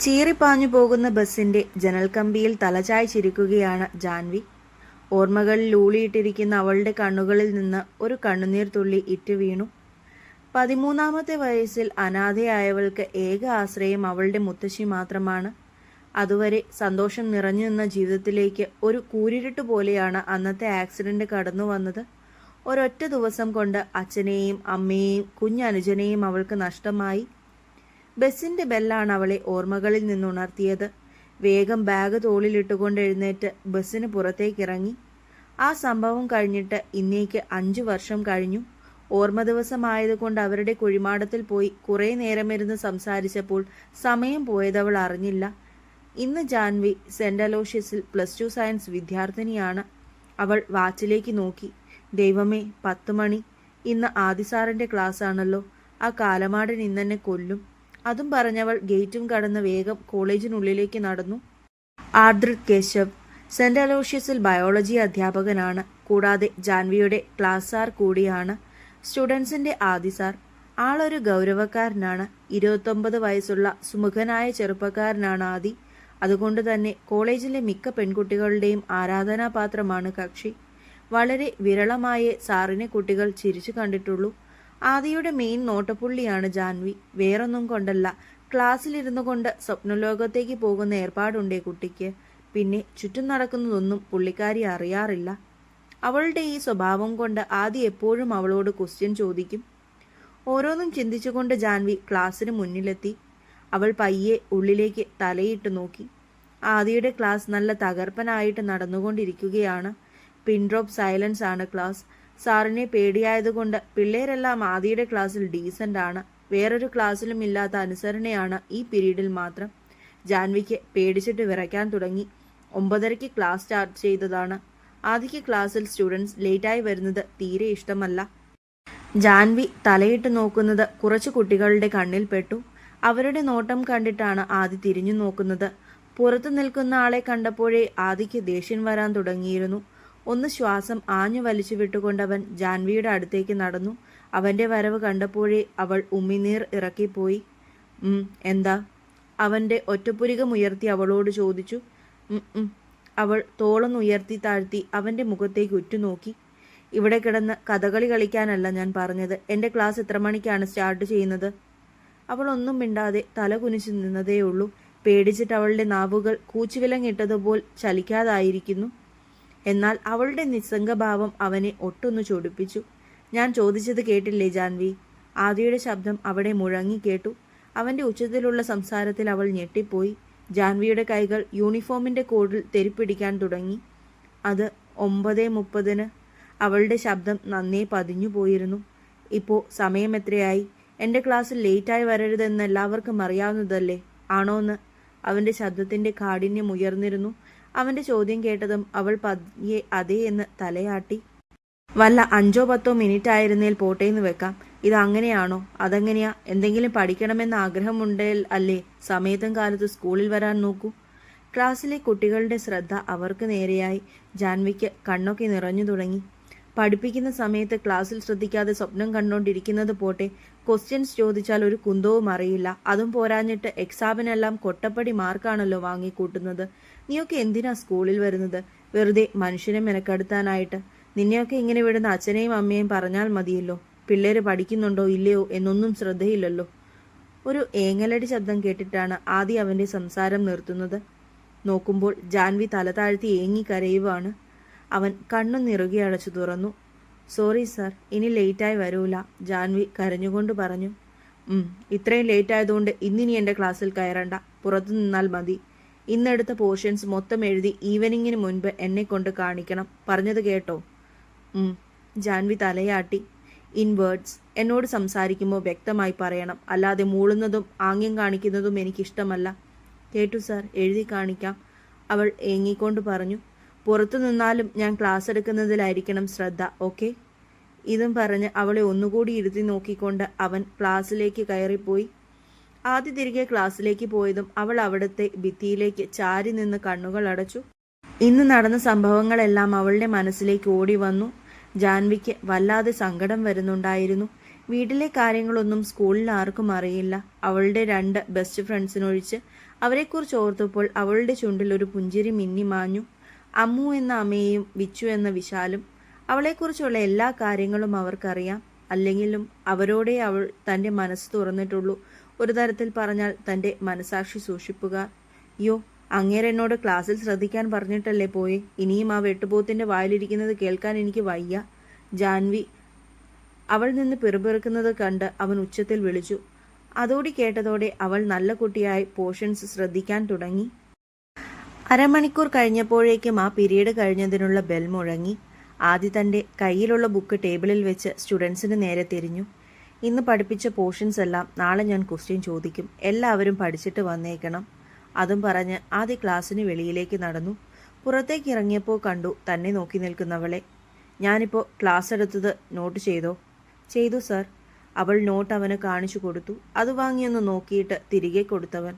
ചീറിപ്പാഞ്ഞു പോകുന്ന ബസിന്റെ ജനൽക്കമ്പിയിൽ തലചായ്ച്ചിരിക്കുകയാണ് ജാൻവി. ഓർമ്മകളിൽ ഊളിയിട്ടിരിക്കുന്ന അവളുടെ കണ്ണുകളിൽ നിന്ന് ഒരു കണ്ണുനീർ തുള്ളി ഇറ്റുവീണു. 13-ാമത്തെ വയസ്സിൽ അനാഥയായവൾക്ക് ഏക ആശ്രയം അവളുടെ മുത്തശ്ശി മാത്രമാണ്. അതുവരെ സന്തോഷം നിറഞ്ഞു നിന്ന ജീവിതത്തിലേക്ക് ഒരു കൂരിരുട്ട് പോലെയാണ് അന്നത്തെ ആക്സിഡന്റ് കടന്നു വന്നത്. ഒരൊറ്റ ദിവസം കൊണ്ട് അച്ഛനെയും അമ്മയെയും കുഞ്ഞനുജനെയും അവൾക്ക് നഷ്ടമായി. ബസിന്റെ ബെല്ലാണ് അവളെ ഓർമ്മകളിൽ നിന്നുണർത്തിയത്. വേഗം ബാഗ് തോളിലിട്ടുകൊണ്ട് എഴുന്നേറ്റ് ബസ്സിന് പുറത്തേക്കിറങ്ങി. ആ സംഭവം കഴിഞ്ഞിട്ട് ഇന്നേക്ക് 5 വർഷം കഴിഞ്ഞു. ഓർമ്മ ദിവസമായതുകൊണ്ട് അവരുടെ കുഴിമാടത്തിൽ പോയി കുറേ നേരമിരുന്ന് സംസാരിച്ചപ്പോൾ സമയം പോയതവൾ അറിഞ്ഞില്ല. ഇന്ന് ജാൻവി സെന്റ് അലോഷ്യസിൽ +2 സയൻസ് വിദ്യാർത്ഥിനിയാണ്. അവൾ വാച്ചിലേക്ക് നോക്കി. ദൈവമേ, 10 മണി. ഇന്ന് ആദിസാറിന്റെ ക്ലാസ് ആണല്ലോ. ആ കാലമാടൻ ഇന്നെന്നെ കൊല്ലും. അതും പറഞ്ഞവൾ ഗേറ്റും കടന്ന് വേഗം കോളേജിനുള്ളിലേക്ക് നടന്നു. ആർദ്രിത് കേശവ് സെന്റ് അലോഷ്യസിൽ ബയോളജി അധ്യാപകനാണ്. കൂടാതെ ജാൻവിയുടെ ക്ലാസ് സാർ കൂടിയാണ്. സ്റ്റുഡൻസിന്റെ ആദി സാർ. ആളൊരു ഗൗരവക്കാരനാണ്. 29 വയസ്സുള്ള സുമുഖനായ ചെറുപ്പക്കാരനാണ് ആദി. അതുകൊണ്ട് തന്നെ കോളേജിലെ മിക്ക പെൺകുട്ടികളുടെയും ആരാധനാപാത്രമാണ് കക്ഷി. വളരെ വിരളമായേ സാറിനെ കുട്ടികൾ ചിരിച്ചു കണ്ടിട്ടുള്ളൂ. ആദിയുടെ മെയിൻ നോട്ടപ്പുള്ളിയാണ് ജാൻവി. വേറൊന്നും കൊണ്ടല്ല, ക്ലാസ്സിലിരുന്നു കൊണ്ട് സ്വപ്നലോകത്തേക്ക് പോകുന്ന ഏർപ്പാടുണ്ടേ കുട്ടിക്ക്. പിന്നെ ചുറ്റും നടക്കുന്നതൊന്നും പുള്ളിക്കാരി അറിയാറില്ല. അവളുടെ ഈ സ്വഭാവം കൊണ്ട് ആദി എപ്പോഴും അവളോട് ക്വസ്റ്റ്യൻ ചോദിക്കും. ഓരോന്നും ചിന്തിച്ചുകൊണ്ട് ജാൻവി ക്ലാസ്സിന് മുന്നിലെത്തി. അവൾ പയ്യെ ഉള്ളിലേക്ക് തലയിട്ട് നോക്കി. ആദിയുടെ ക്ലാസ് നല്ല തകർപ്പനായിട്ട് നടന്നുകൊണ്ടിരിക്കുകയാണ്. പിൻ ഡ്രോപ്പ് സൈലൻസ് ആണ് ക്ലാസ്. സാറിനെ പേടിയായതുകൊണ്ട് പിള്ളേരെല്ലാം ആദിയുടെ ക്ലാസ്സിൽ ഡീസൻ്റ് ആണ്. വേറൊരു ക്ലാസ്സിലും ഇല്ലാത്ത അനുസരണയാണ് ഈ പീരീഡിൽ മാത്രം. ജാൻവിക്ക് പേടിച്ചിട്ട് വിറയ്ക്കാൻ തുടങ്ങി. 9:30 ക്ലാസ് സ്റ്റാർട്ട് ചെയ്തതാണ്. ആദിക്ക് ക്ലാസ്സിൽ സ്റ്റുഡൻസ് ലേറ്റായി വരുന്നത് തീരെ ഇഷ്ടമല്ല. ജാൻവി തലയിട്ട് നോക്കുന്നത് കുറച്ചു കുട്ടികളുടെ കണ്ണിൽ പെട്ടു. അവരുടെ നോട്ടം കണ്ടിട്ടാണ് ആദി തിരിഞ്ഞു നോക്കുന്നത്. പുറത്തു നിൽക്കുന്ന ആളെ കണ്ടപ്പോഴേ ആദിക്ക് ദേഷ്യം വരാൻ തുടങ്ങിയിരുന്നു. ഒന്ന് ശ്വാസം ആഞ്ഞു വലിച്ചു വിട്ടുകൊണ്ടവൻ ജാൻവിയുടെ അടുത്തേക്ക് നടന്നു. അവന്റെ വരവ് കണ്ടപ്പോഴേ അവൾ ഉമിനീർ ഇറക്കിപ്പോയി. എന്താ? അവന്റെ ഒറ്റപ്പുരികമുയർത്തി അവളോട് ചോദിച്ചു. അവൾ തോളൊന്നുയർത്തി താഴ്ത്തി അവന്റെ മുഖത്തേക്ക് ഉറ്റുനോക്കി. ഇവിടെ കിടന്ന് കഥകളി കളിക്കാനല്ല ഞാൻ പറഞ്ഞത്. എൻ്റെ ക്ലാസ് എത്ര മണിക്കാണ് സ്റ്റാർട്ട് ചെയ്യുന്നത്? അവൾ ഒന്നും മിണ്ടാതെ തല കുനിച്ചു നിന്നതേയുള്ളൂ. പേടിച്ചിട്ട് അവളുടെ നാവുകൾ കൂച്ചുവിലങ്ങിട്ടതുപോൽ ചലിക്കാതായിരിക്കുന്നു. എന്നാൽ അവളുടെ നിസ്സംഗഭാവം അവനെ ഒട്ടൊന്നു ചൊടിപ്പിച്ചു. ഞാൻ ചോദിച്ചത് കേട്ടില്ലേ ജാൻവി? ആദിയുടെ ശബ്ദം അവിടെ മുഴങ്ങി കേട്ടു. അവന്റെ ഉച്ചത്തിലുള്ള സംസാരത്തിൽ അവൾ ഞെട്ടിപ്പോയി. ജാൻവിയുടെ കൈകൾ യൂണിഫോമിന്റെ കോഡിൽ തെരിപ്പിടിക്കാൻ തുടങ്ങി. അത് 9:30. അവളുടെ ശബ്ദം നന്നേ പതിഞ്ഞു പോയിരുന്നു. ഇപ്പോൾ സമയം എത്രയായി? എൻ്റെ ക്ലാസ്സിൽ ലേറ്റായി വരരുതെന്ന് എല്ലാവർക്കും അറിയാവുന്നതല്ലേ? ആണോന്ന്? അവന്റെ ശബ്ദത്തിന്റെ കാഠിന്യം ഉയർന്നിരുന്നു. അവന്റെ ചോദ്യം കേട്ടതും അവൾ പതിയെ അതേ എന്ന് തലയാട്ടി. വല്ല 5-10 മിനിറ്റ് ആയിരുന്നേൽ പോട്ടേന്ന് വെക്കാം. ഇതങ്ങനെയാണോ? അതെങ്ങനെയാ? എന്തെങ്കിലും പഠിക്കണമെന്ന ആഗ്രഹമുണ്ടേൽ അല്ലേ സമയത്തും കാലത്ത് സ്കൂളിൽ വരാൻ നോക്കൂ. ക്ലാസ്സിലെ കുട്ടികളുടെ ശ്രദ്ധ അവർക്ക് നേരെയായി. ജാൻവിക്ക് കണ്ണൊക്കെ നിറഞ്ഞു തുടങ്ങി. പഠിപ്പിക്കുന്ന സമയത്ത് ക്ലാസ്സിൽ ശ്രദ്ധിക്കാതെ സ്വപ്നം കണ്ടുകൊണ്ടിരിക്കുന്നത് പോട്ടെ, ക്വസ്റ്റ്യൻസ് ചോദിച്ചാൽ ഒരു കുന്തവും അറിയില്ല. അതും പോരാഞ്ഞിട്ട് എക്സാമിനെല്ലാം കൊട്ടപ്പടി മാർക്കാണല്ലോ വാങ്ങിക്കൂട്ടുന്നത്. നീയൊക്കെ എന്തിനാ സ്കൂളിൽ വരുന്നത്? വെറുതെ മനുഷ്യനെ മെനക്കെടുത്താനായിട്ട്. നിന്നെയൊക്കെ ഇങ്ങനെ വിടുന്ന അച്ഛനെയും അമ്മയെയും പറഞ്ഞാൽ മതിയല്ലോ. പിള്ളേര് പഠിക്കുന്നുണ്ടോ ഇല്ലയോ എന്നൊന്നും ശ്രദ്ധയില്ലല്ലോ. ഒരു ഏങ്ങലടി ശബ്ദം കേട്ടിട്ടാണ് ആദി അവന്റെ സംസാരം നിർത്തുന്നത്. നോക്കുമ്പോൾ ജാൻവി തല താഴ്ത്തി ഏങ്ങി കരയുവാണ്. അവൻ കണ്ണു നിറുകി അടച്ചു തുറന്നു. സോറി സാർ, ഇനി ലേറ്റായി വരൂല, ജാൻവി കരഞ്ഞുകൊണ്ട് പറഞ്ഞു. ഇത്രയും ലേറ്റായതുകൊണ്ട് ഇന്നിനി എൻ്റെ ക്ലാസ്സിൽ കയറണ്ട. പുറത്തു നിന്നാൽ മതി. ഇന്നെടുത്ത പോർഷൻസ് മൊത്തം എഴുതി ഈവനിങ്ങിന് മുൻപ് എന്നെ കൊണ്ട് കാണിക്കണം. പറഞ്ഞത് കേട്ടോ? ജാൻവി തലയാട്ടി. In words. എന്നോട് സംസാരിക്കുമ്പോൾ വ്യക്തമായി പറയണം. അല്ലാതെ മൂളുന്നതും ആംഗ്യം കാണിക്കുന്നതും എനിക്കിഷ്ടമല്ല. കേട്ടു സാർ, എഴുതി കാണിക്കാം, അവൾ ഏങ്ങിക്കൊണ്ട് പറഞ്ഞു. പുറത്തു നിന്നാലും ഞാൻ ക്ലാസ് എടുക്കുന്നതിലായിരിക്കണം ശ്രദ്ധ, ഓക്കെ? ഇതും പറഞ്ഞ് അവളെ ഒന്നുകൂടി ഇരുത്തി നോക്കിക്കൊണ്ട് അവൻ ക്ലാസ്സിലേക്ക് കയറിപ്പോയി. ആദ്യ തിരികെ ക്ലാസ്സിലേക്ക് പോയതും അവൾ അവിടുത്തെ ഭിത്തിയിലേക്ക് ചാരി നിന്ന് കണ്ണുകൾ അടച്ചു. ഇന്ന് നടന്ന സംഭവങ്ങളെല്ലാം അവളുടെ മനസ്സിലേക്ക് ഓടി വന്നു. ജാൻവിക്ക് വല്ലാതെ സങ്കടം വരുന്നുണ്ടായിരുന്നു. വീട്ടിലെ കാര്യങ്ങളൊന്നും സ്കൂളിൽ ആർക്കും അറിയില്ല. അവളുടെ 2 ബെസ്റ്റ് ഫ്രണ്ട്സിനൊഴിച്ച്. അവരെക്കുറിച്ച് ഓർത്തപ്പോൾ അവളുടെ ചുണ്ടിൽ ഒരു പുഞ്ചിരി മിന്നി മാഞ്ഞു. അമ്മു എന്ന അമ്മയെയും വിച്ചു എന്ന വിശാലും. അവളെക്കുറിച്ചുള്ള എല്ലാ കാര്യങ്ങളും അവർക്കറിയാം. അല്ലെങ്കിലും അവരോടേ അവൾ തൻ്റെ മനസ്സ് തുറന്നിട്ടുള്ളൂ. ഒരു തരത്തിൽ പറഞ്ഞാൽ തൻ്റെ മനസാക്ഷി സൂക്ഷിപ്പുകാർ. യോ, അങ്ങേരെന്നോട് ക്ലാസ്സിൽ ശ്രദ്ധിക്കാൻ പറഞ്ഞിട്ടല്ലേ പോയെ? ഇനിയും ആ വെട്ടുപോത്തിൻ്റെ വായിലിരിക്കുന്നത് കേൾക്കാൻ എനിക്ക് വയ്യ. ജാൻവി അവൾ നിന്ന് പിറുപിറുക്കുന്നത് കണ്ട് അവൻ ഉച്ചത്തിൽ വിളിച്ചു. അതോടി കേട്ടതോടെ അവൾ നല്ല കുട്ടിയായി പോർഷൻസ് ശ്രദ്ധിക്കാൻ തുടങ്ങി. അരമണിക്കൂർ കഴിഞ്ഞപ്പോഴേക്കും ആ പീരീഡ് കഴിഞ്ഞതിനുള്ള ബെൽ മുഴങ്ങി. ആദ്യ തൻ്റെ കയ്യിലുള്ള ബുക്ക് ടേബിളിൽ വെച്ച് സ്റ്റുഡൻസിന് നേരെ തിരിഞ്ഞു. ഇന്ന് പഠിപ്പിച്ച പോർഷൻസ് എല്ലാം നാളെ ഞാൻ ക്വസ്റ്റ്യൻ ചോദിക്കും. എല്ലാവരും പഠിച്ചിട്ട് വന്നേക്കണം. അതും പറഞ്ഞ് ആദ്യ ക്ലാസ്സിന് വെളിയിലേക്ക് നടന്നു. പുറത്തേക്ക് ഇറങ്ങിയപ്പോൾ കണ്ടു തന്നെ നോക്കി നിൽക്കുന്നവളെ. ഞാനിപ്പോൾ ക്ലാസ് എടുത്തത് നോട്ട് ചെയ്തോ? ചെയ്തു സർ. അവൾ നോട്ട് അവന് കാണിച്ചു കൊടുത്തു. അത് വാങ്ങിയൊന്ന് നോക്കിയിട്ട് തിരികെ കൊടുത്തവൻ.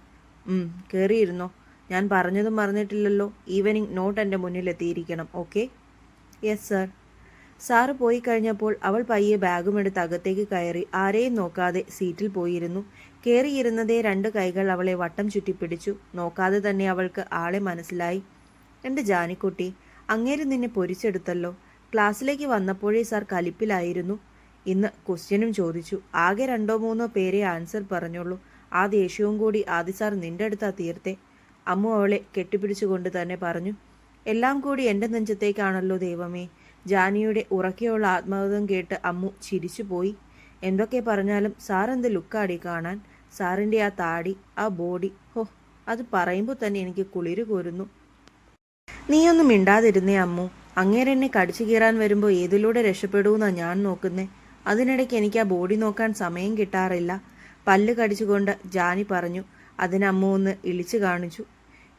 കയറിയിരുന്നോ? ഞാൻ പറഞ്ഞതും പറഞ്ഞിട്ടില്ലല്ലോ. ഈവനിങ് നോട്ട് എൻ്റെ മുന്നിലെത്തിയിരിക്കണം. ഓക്കെ? Yes sir. സാറ് പോയി കഴിഞ്ഞപ്പോൾ അവൾ പയ്യെ ബാഗുമെടുത്ത് അകത്തേക്ക് കയറി ആരെയും നോക്കാതെ സീറ്റിൽ പോയിരുന്നു. കയറിയിരുന്നതേ 2 കൈകൾ അവളെ വട്ടം ചുറ്റിപ്പിടിച്ചു. നോക്കാതെ തന്നെ അവൾക്ക് ആളെ മനസ്സിലായി. എൻ്റെ ജാനിക്കുട്ടി, അങ്ങേര് നിന്നെ പൊരിച്ചെടുത്തല്ലോ. ക്ലാസ്സിലേക്ക് വന്നപ്പോഴേ സാർ കലിപ്പിലായിരുന്നു. ഇന്ന് ക്വസ്റ്റ്യനും ചോദിച്ചു. ആകെ 2-3 പേരെ ആൻസർ പറഞ്ഞുള്ളൂ. ആ ദേഷ്യവും കൂടി ആദി സാർ നിന്റെ അടുത്താ തീർത്തേ. അമ്മു അവളെ കെട്ടിപ്പിടിച്ചുകൊണ്ട് തന്നെ പറഞ്ഞു. എല്ലാം കൂടി എൻ്റെ നെഞ്ചത്തേക്കാണല്ലോ ദൈവമേ. ജാനിയുടെ ഉറക്കെയുള്ള ആത്മഗതം കേട്ട് അമ്മു ചിരിച്ചുപോയി. എന്തൊക്കെ പറഞ്ഞാലും സാറെന്ത് ലുക്കാടി കാണാൻ. സാറിൻ്റെ ആ താടി, ആ ബോഡി, ഹോ, അത് പറയുമ്പോൾ തന്നെ എനിക്ക് കുളിര് കോരുന്നു. നീയൊന്നും മിണ്ടാതിരുന്നേ അമ്മു. അങ്ങേരെന്നെ കടിച്ചു കീറാൻ വരുമ്പോൾ ഏതിലൂടെ രക്ഷപ്പെടുമെന്നാ ഞാൻ നോക്കുന്നേ. അതിനിടയ്ക്ക് എനിക്ക് ആ ബോഡി നോക്കാൻ സമയം കിട്ടാറില്ല. പല്ല് കടിച്ചുകൊണ്ട് ജാനി പറഞ്ഞു. അതിന് അമ്മു ഒന്ന് ഇളിച്ചു കാണിച്ചു.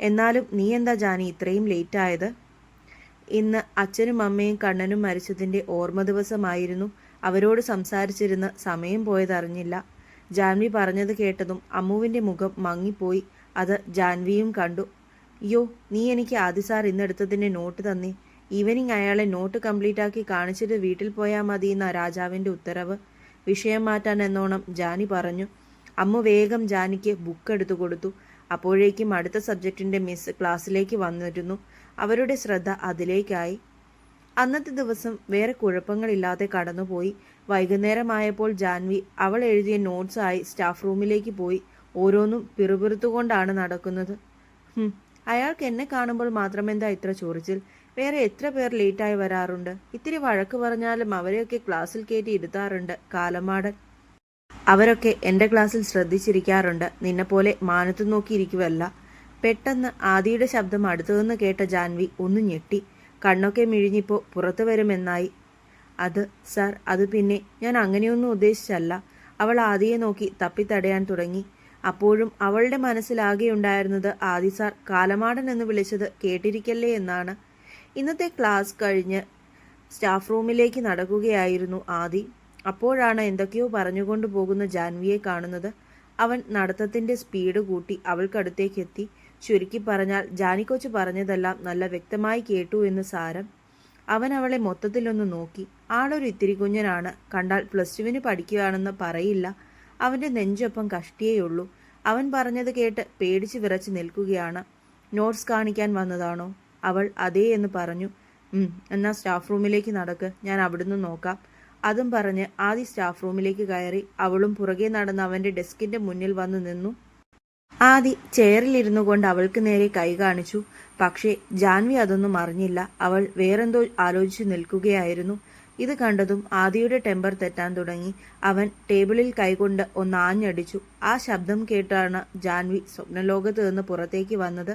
എന്നാലും നീ എന്താ ജാനി ഇത്രയും ലേറ്റായത്? ഇന്ന് അച്ഛനും അമ്മയും കണ്ണനും മരിച്ചതിൻ്റെ ഓർമ്മ ദിവസമായിരുന്നു. അവരോട് സംസാരിച്ചിരുന്ന് സമയം പോയതറിഞ്ഞില്ല. ജാൻവി പറഞ്ഞത് കേട്ടതും അമ്മുവിൻ്റെ മുഖം മങ്ങിപ്പോയി. അത് ജാൻവിയും കണ്ടു. യോ, നീ എനിക്ക് ആദി സാർ ഇന്നെടുത്തതിൻ്റെ നോട്ട് തന്നേ. ഈവനിങ് അയാളെ നോട്ട് കംപ്ലീറ്റ് ആക്കി കാണിച്ചിട്ട് വീട്ടിൽ പോയാൽ മതിയെന്ന രാജാവിൻ്റെ ഉത്തരവ്. വിഷയം മാറ്റാൻ എന്നോണം ജാനി പറഞ്ഞു. അമ്മു വേഗം ജാനിക്ക് ബുക്ക് എടുത്തു കൊടുത്തു. അപ്പോഴേക്കും അടുത്ത സബ്ജക്റ്റിൻ്റെ മിസ് ക്ലാസ്സിലേക്ക് വന്നിരുന്നു. അവരുടെ ശ്രദ്ധ അതിലേക്കായി. അന്നത്തെ ദിവസം വേറെ കുഴപ്പങ്ങളില്ലാതെ കടന്നുപോയി. വൈകുന്നേരമായപ്പോൾ ജാൻവി അവൾ എഴുതിയ നോട്ട്സായി സ്റ്റാഫ് റൂമിലേക്ക് പോയി. ഓരോന്നും പിറുപിറുത്തുകൊണ്ടാണ് നടക്കുന്നത്. അയാൾക്ക് എന്നെ കാണുമ്പോൾ മാത്രമെന്താ ഇത്ര ചൊറിച്ചിൽ? വേറെ എത്ര പേർ ലേറ്റായി വരാറുണ്ട്. ഇത്തിരി വഴക്ക് പറഞ്ഞാലും അവരെയൊക്കെ ക്ലാസ്സിൽ കയറ്റി ഇരുത്താറുണ്ട് കാലമാടൻ. അവരൊക്കെ എൻ്റെ ക്ലാസ്സിൽ ശ്രദ്ധിച്ചിരിക്കാറുണ്ട്. നിന്നെപ്പോലെ മാനത്തു നോക്കിയിരിക്കുവല്ല. പെട്ടെന്ന് ആദിയുടെ ശബ്ദം അടുത്തുനിന്ന് കേട്ട ജാൻവി ഒന്ന് ഞെട്ടി. കണ്ണൊക്കെ മിഴിഞ്ഞിപ്പോൾ പുറത്തു വരുമെന്നായി. അത് സാർ, അത് പിന്നെ ഞാൻ അങ്ങനെയൊന്നും ഉദ്ദേശിച്ചല്ല. അവൾ ആദിയെ നോക്കി തപ്പിത്തടയാൻ തുടങ്ങി. അപ്പോഴും അവളുടെ മനസ്സിലാകെ ഉണ്ടായിരുന്നത് ആദി സാർ കാലമാടൻ എന്ന് വിളിച്ചത് കേട്ടിരിക്കല്ലേ എന്നാണ്. ഇന്നത്തെ ക്ലാസ് കഴിഞ്ഞ് സ്റ്റാഫ് റൂമിലേക്ക് നടക്കുകയായിരുന്നു ആദി. അപ്പോഴാണ് എന്തൊക്കെയോ പറഞ്ഞുകൊണ്ട് പോകുന്ന ജാൻവിയെ കാണുന്നത്. അവൻ നടത്തത്തിൻ്റെ സ്പീഡ് കൂട്ടി അവൾക്കടുത്തേക്കെത്തി. ചുരുക്കി പറഞ്ഞാൽ ജാനിക്കൊച്ച് പറഞ്ഞതെല്ലാം നല്ല വ്യക്തമായി കേട്ടു എന്ന് സാരം. അവൻ അവളെ മൊത്തത്തിലൊന്ന് നോക്കി. ആളൊരു ഇത്തിരി കുഞ്ഞനാണ്. കണ്ടാൽ +2 പഠിക്കുകയാണെന്ന് പറയില്ല. അവൻ്റെ നെഞ്ചൊപ്പം കഷ്ടിയേയുള്ളൂ. അവൻ പറഞ്ഞത് കേട്ട് പേടിച്ച് വിറച്ച് നിൽക്കുകയാണ്. നോട്ട്സ് കാണിക്കാൻ വന്നതാണോ? അവൾ അതേ എന്ന് പറഞ്ഞു. എന്നാൽ സ്റ്റാഫ് റൂമിലേക്ക് നടക്ക്, ഞാൻ അവിടുന്ന് നോക്കാം. അതും പറഞ്ഞ് ആദി സ്റ്റാഫ് റൂമിലേക്ക് കയറി. അവളും പുറകെ നടന്ന് അവൻ്റെ ഡെസ്കിൻ്റെ മുന്നിൽ വന്നു നിന്നു. ആദി ചെയറിലിരുന്നു കൊണ്ട് അവൾക്ക് നേരെ കൈ കാണിച്ചു. പക്ഷേ ജാൻവി അതൊന്നും അറിഞ്ഞില്ല. അവൾ വേറെന്തോ ആലോചിച്ചു നിൽക്കുകയായിരുന്നു. ഇത് കണ്ടതും ആദിയുടെ ടെമ്പർ തെറ്റാൻ തുടങ്ങി. അവൻ ടേബിളിൽ കൈകൊണ്ട് ഒന്നാഞ്ഞടിച്ചു. ആ ശബ്ദം കേട്ടാണ് ജാൻവി സ്വപ്നലോകത്ത് നിന്ന് പുറത്തേക്ക് വന്നത്.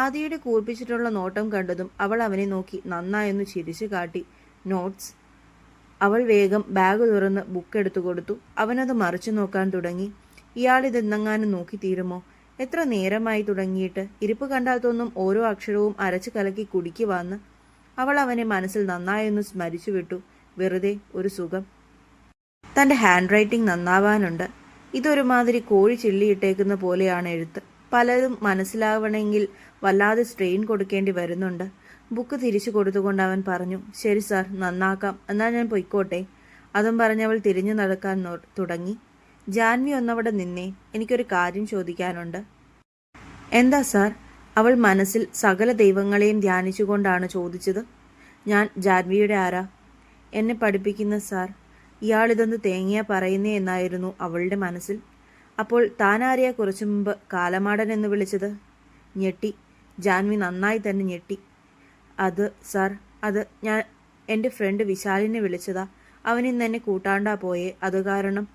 ആദിയുടെ കൂർപ്പിച്ചിട്ടുള്ള നോട്ടം കണ്ടതും അവൾ അവനെ നോക്കി നന്നായൊന്ന് ചിരിച്ചു കാട്ടി. നോട്ട്സ്. അവൾ വേഗം ബാഗ് തുറന്ന് ബുക്ക് എടുത്തു കൊടുത്തു. അവനത് മറിച്ചു നോക്കാൻ തുടങ്ങി. ഇയാളിതെന്നെങ്ങാനും നോക്കി തീരുമോ? എത്ര നേരമായി തുടങ്ങിയിട്ട്? ഇരിപ്പ് കണ്ടാൽ തോന്നും ഓരോ അക്ഷരവും അരച്ചു കലക്കി കുടിക്കുവാന്ന്. അവൾ അവനെ മനസ്സിൽ നന്നായൊന്ന് സ്മരിച്ചു വിട്ടു. വെറുതെ ഒരു സുഖം. തൻ്റെ ഹാൻഡ് റൈറ്റിംഗ് നന്നാവാനുണ്ട്. ഇതൊരുമാതിരി കോഴി ചില്ലിയിട്ടേക്കുന്ന പോലെയാണ് എഴുത്ത്. പലരും മനസ്സിലാവണമെങ്കിൽ വല്ലാതെ സ്ട്രെയിൻ കൊടുക്കേണ്ടി വരുന്നുണ്ട്. ബുക്ക് തിരിച്ചു കൊടുത്തുകൊണ്ട് അവൻ പറഞ്ഞു. ശരി സാർ, നന്നാക്കാം. എന്നാൽ ഞാൻ പൊയ്ക്കോട്ടെ? അതും പറഞ്ഞവൾ തിരിഞ്ഞു നടക്കാൻ തുടങ്ങി. ജാൻവി ഒന്നവിടെ നിന്നേ, എനിക്കൊരു കാര്യം ചോദിക്കാനുണ്ട്. എന്താ സാർ? അവൾ മനസ്സിൽ സകല ദൈവങ്ങളെയും ധ്യാനിച്ചുകൊണ്ടാണ് ചോദിച്ചത്. ഞാൻ ജാൻവിയുടെ ആരാ? എന്നെ പഠിപ്പിക്കുന്ന സാർ. ഇയാളിതൊന്ന് തേങ്ങയാ പറയുന്നേ എന്നായിരുന്നു അവളുടെ മനസ്സിൽ. അപ്പോൾ താനാരെയാ കുറച്ചു മുമ്പ് കാലമാടൻ എന്ന് വിളിച്ചത്? ഞെട്ടി. ജാൻവി നന്നായി തന്നെ ഞെട്ടി. അത് സാർ, അത് ഞാൻ എൻ്റെ ഫ്രണ്ട് വിശാലിനെ വിളിച്ചതാ. അവനിന്ന് എന്നെ കൂട്ടാണ്ടാ പോയേ, അത് കാരണം.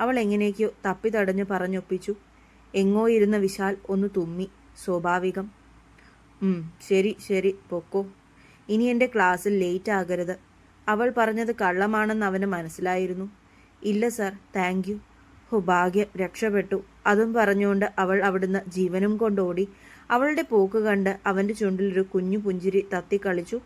അവൾ എങ്ങനെയൊക്കെയോ തപ്പി തടഞ്ഞു പറഞ്ഞൊപ്പിച്ചു. എങ്ങോ ഇരുന്ന വിശാൽ ഒന്ന് തുമ്മി. സ്വാഭാവികം. ശരി ശരി, പൊക്കോ. ഇനി എൻ്റെ ക്ലാസ്സിൽ ലേറ്റ് ആകരുത്. അവൾ പറഞ്ഞത് കള്ളമാണെന്ന് അവന് മനസ്സിലായിരുന്നു. ഇല്ല സാർ, താങ്ക് യു. ഭാഗ്യം, രക്ഷപ്പെട്ടു. അതും പറഞ്ഞുകൊണ്ട് അവൾ അവിടുന്ന് ജീവനും കൊണ്ടോടി. അവളുടെ പോക്ക് കണ്ട് അവൻ്റെ ചുണ്ടിലൊരു കുഞ്ഞു പുഞ്ചിരി തത്തിക്കളിച്ചു.